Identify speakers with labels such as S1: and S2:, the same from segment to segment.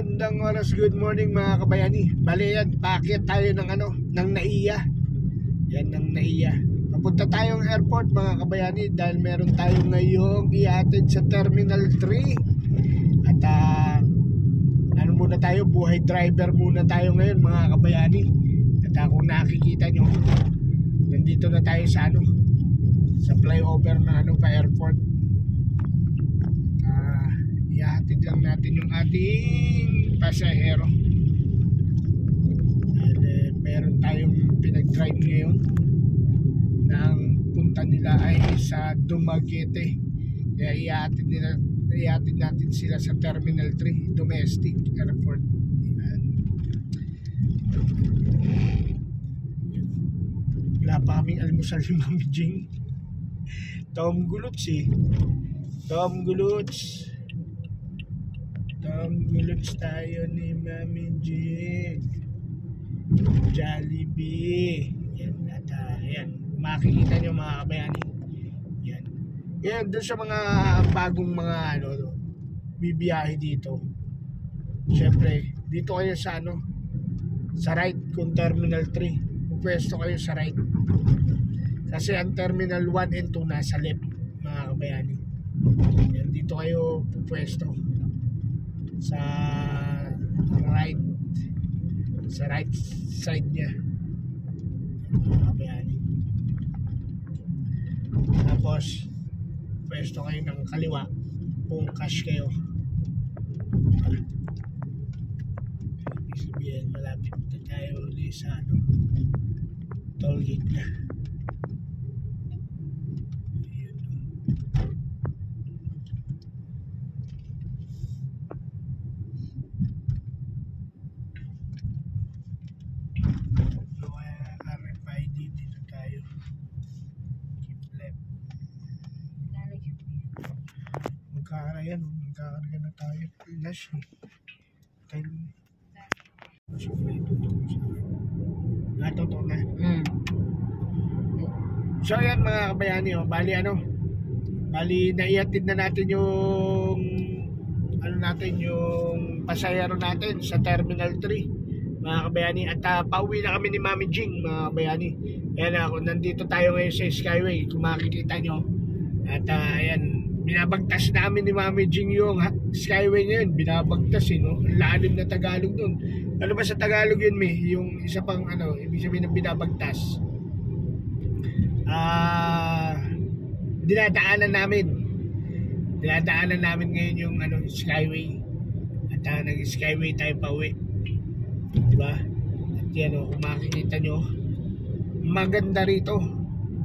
S1: Magandang oras, good morning mga kabayani. Bale yan, paakyat tayo ng NAIA. Yan, ng NAIA. Papunta tayong airport mga kabayani dahil meron tayong ngayong ihatid sa Terminal 3. At muna tayo, buhay driver muna tayo ngayon mga kabayani. At kung nakikita nyo, nandito na tayo sa sa flyover na pa airport. Ihatid lang natin yung ating pasahero. Meron tayong pinag-drive ngayon na ang punta nila ay sa Dumaguete. Kaya ihatid natin sila sa Terminal 3 Domestic Airport. Wala pa kaming almusal yung Mami Jing. Tom Guluts Tom Guluts tayo ni Mami Jing. Jollibee. Yan, at yan, makikita nyo mga kabayani. Yan. Yan, doon sa mga bagong mga bibiyahe dito. Siyempre, dito kayo sa sa right kung Terminal 3. Pupwesto kayo sa right. Kasi ang Terminal 1 and 2 nasa left mga kabayani. Yan, dito kayo pupwesto sa right side niya mga kabayani. Tapos pwesto kayo ng kaliwa kung cash kayo. Sabihin malapit na tayo ulit sa toll gate na. Magkakarga na tayo. Flash time. Totoo na. So yan mga kabayani, bali naihatid na natin yung yung pasahero natin sa Terminal 3 mga kabayani. At pauwi na kami ni Mami Jing mga kabayani. Ayan nandito tayo ngayon sa Skyway kung makikita nyo. At ayan, binabagtas namin ni Mami Jing yung Skyway ngayon. Binabagtas lalim na Tagalog nun. Ano ba sa Tagalog yun, Mi? Yung isa pang ibig sabihin ng binabagtas. Dinadaanan namin ngayon yung Skyway. At nag-Skyway tayo pa uwi. Diba? At yan kung makikita nyo, maganda rito.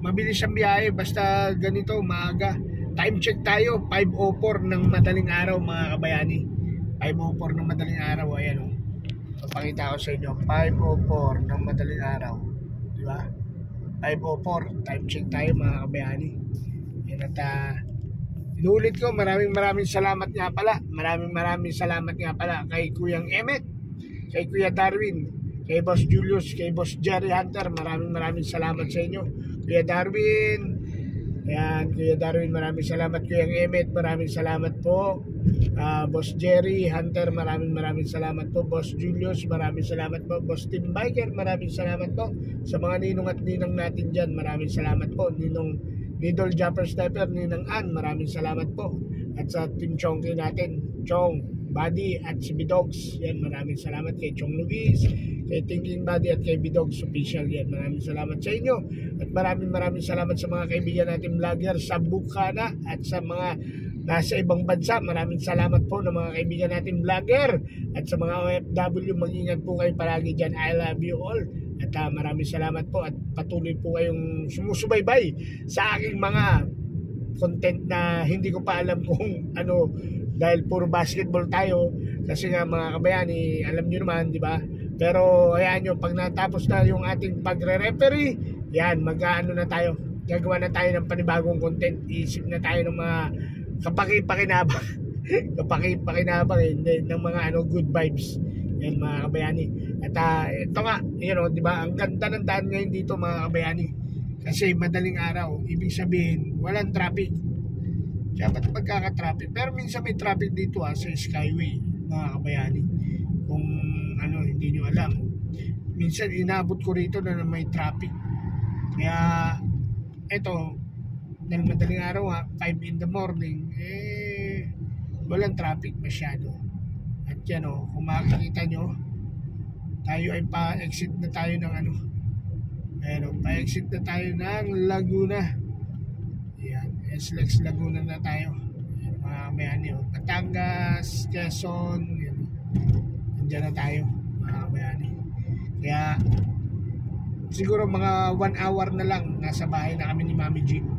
S1: Mabilis ang biyahe basta ganito, maaga. Time check tayo, 5:04 ng madaling araw mga kabayani. 5:04 ng madaling araw, ayan Papakita ko sa inyo, 5:04 ng madaling araw. Di ba? 5:04, time check tayo mga kabayani. Yan at inuulit ko, maraming salamat nga pala. Maraming salamat nga pala kay Kuyang Emmet, kay Kuya Darwin, kay Boss Julius, kay Boss Jerry Hunter. Maraming salamat sa inyo. Kuya Darwin, ayan, Kuya Darwin, maraming salamat. Kuya Emmet, maraming salamat po. Boss Jerry Hunter, maraming salamat po. Boss Julius, maraming salamat po. Boss Tim Biker, maraming salamat po. Sa mga ninong at ninang natin dyan, maraming salamat po. Nidol Jumper Sniper, Ninang Ann, maraming salamat po. At sa Team Chongki natin, Chong, Buddy at si Bidogs, yan, maraming salamat kay Chong Luis, kay Thinking Buddy at kay Bidogs Official, yan, maraming salamat sa inyo. At maraming salamat sa mga kaibigan natin vlogger sa Bukana at sa mga nasa ibang bansa. Maraming salamat po ng mga kaibigan natin vlogger at sa mga OFW. Mag-ingat po kayo palagi dyan. I love you all. At maraming salamat po at patuloy po kayong sumusubaybay sa aking mga content na hindi ko pa alam kung dahil puro basketball tayo. Kasi nga mga kabayani, alam nyo naman, di ba? Pero ayan nyo, pag natapos na yung ating pagre-referee, yan, mag-ano na tayo. Gagawa na tayo ng panibagong content. Isip na tayo ng mga kapakipakinabang ng mga good vibes. Yan mga kabayani. At ito nga, di ba, ang ganda ng daan ngayon dito mga kabayani. Kasi madaling araw, ibig sabihin, walang traffic. Kaya ba't magkaka-traffic? Pero minsan may traffic dito sa Skyway. mga kabayani. Kung ano, hindi nyo alam. Minsan inabot ko rito na may traffic. Kaya eto, dahil madaling araw 5 in the morning, walang traffic masyado. At yan kung makikita nyo, tayo ay pa-exit na tayo ng ano. Ayan pa-exit na tayo ng Laguna. Ayan, SLEX Laguna na tayo. Ayan, mga kabayani, Batangas, Quezon, yan. Andyan na tayo, mga kabayani. Kaya siguro mga 1 hour na lang nasa bahay na kami ni Mami Jing.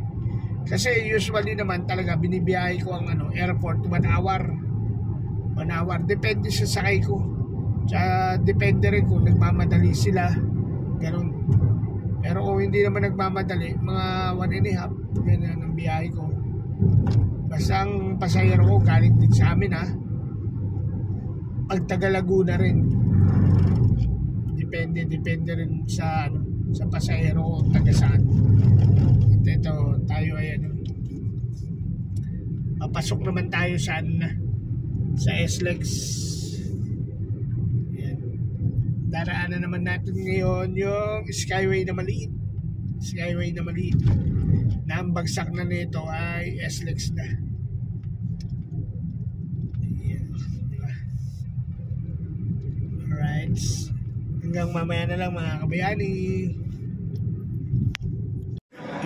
S1: Kasi usually naman talaga binibiyahe ko ang airport 1 hour. 1 hour. Depende sa sakay ko. Tsaka depende rin kung nagmamadali sila. Ganun. Pero kung hindi naman nagmamadali, mga 1.5 ganyan ang biyahe ko. Basta ang pasahero ko galing din sa amin Pag taga Laguna rin. Depende rin sa pasahero ko taga saan. Ito tayo ay papasok naman tayo sa SLEX. Ayan. Daraanan naman natin ngayon yung Skyway na maliit. Na ang bagsak na nito ay SLEX na. Ayan. Diba? Alright. Hanggang mamaya na lang mga kabayani.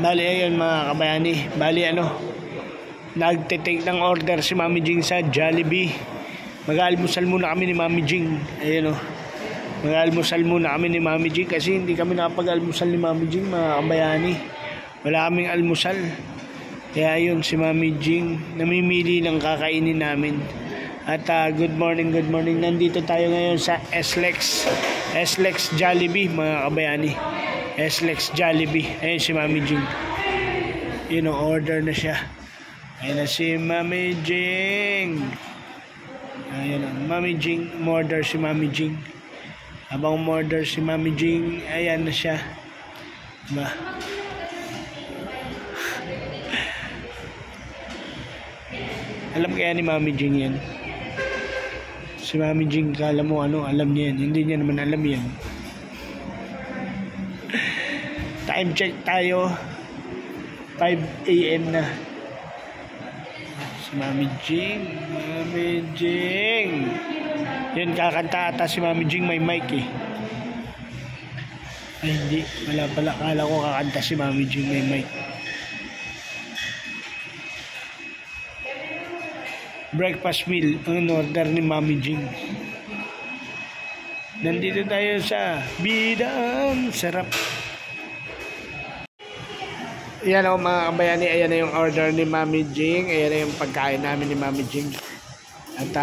S1: Bali ayun mga kabayani. Bali nagte-take ng order si Mami Jing sa Jollibee. Mag-almusal muna kami ni Mami Jing. Ayun mag-almusal muna kami ni Mami Jing kasi hindi kami nakapag-almusal ni Mami Jing mga kabayani. Wala kaming almusal. Kaya ayun si Mami Jing namimili ng kakainin namin. At good morning. Nandito tayo ngayon sa SLEX Jollibee mga kabayani. SLEX Jollibee. Ayun si Mami Jing. Order na siya. Ayun na si Mami Jing. Ayun na Mami Jing. Order si Mami Jing. Habang order si Mami Jing, ayan na siya. Diba? Alam kaya ni Mami Jing yan. Si Mami Jing, kala mo alam niya yan. Hindi niya naman alam yan. Time check tayo. 5 AM na. Si Mami Jing. Yan, kakanta ata si Mami Jing, may mic Ay hindi, wala pala. Kala ko kakanta si Mami Jing, may mic. Breakfast meal ang order ni Mami Jing. Nandito tayo sa Bidang Sarap. Ayan mga kabayani, ayan na yung order ni Mami Jing. Ayan na yung pagkain namin ni Mami Jing. At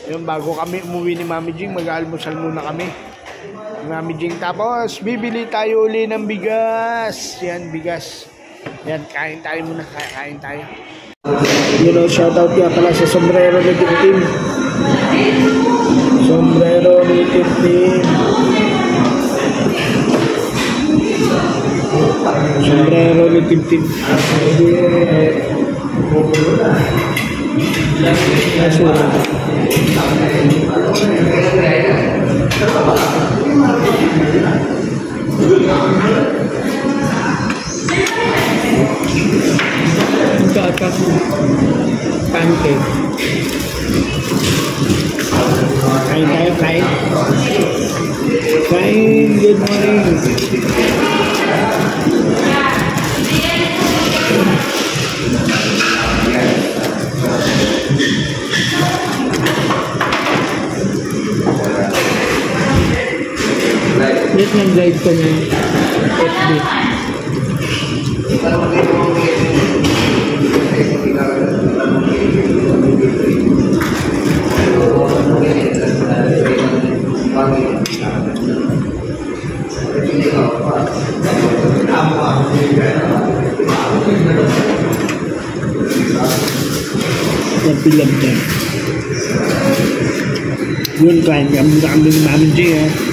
S1: yung bago kami umuwi ni Mami Jing, mag-almusal muna kami ni Mami Jing. Tapos bibili tayo uli ng bigas. Yan, bigas. Yan, kain tayo muna. Kain tayo. Shoutout nga pala sa sombrero ni Tintin. Sombrero ni Tintin. Sombrero ni Tintin. Pancake. Kain. Good morning. Let ng guide ko ng FB. Nagpilag dyan. Yun, kain kami ng Mami Jing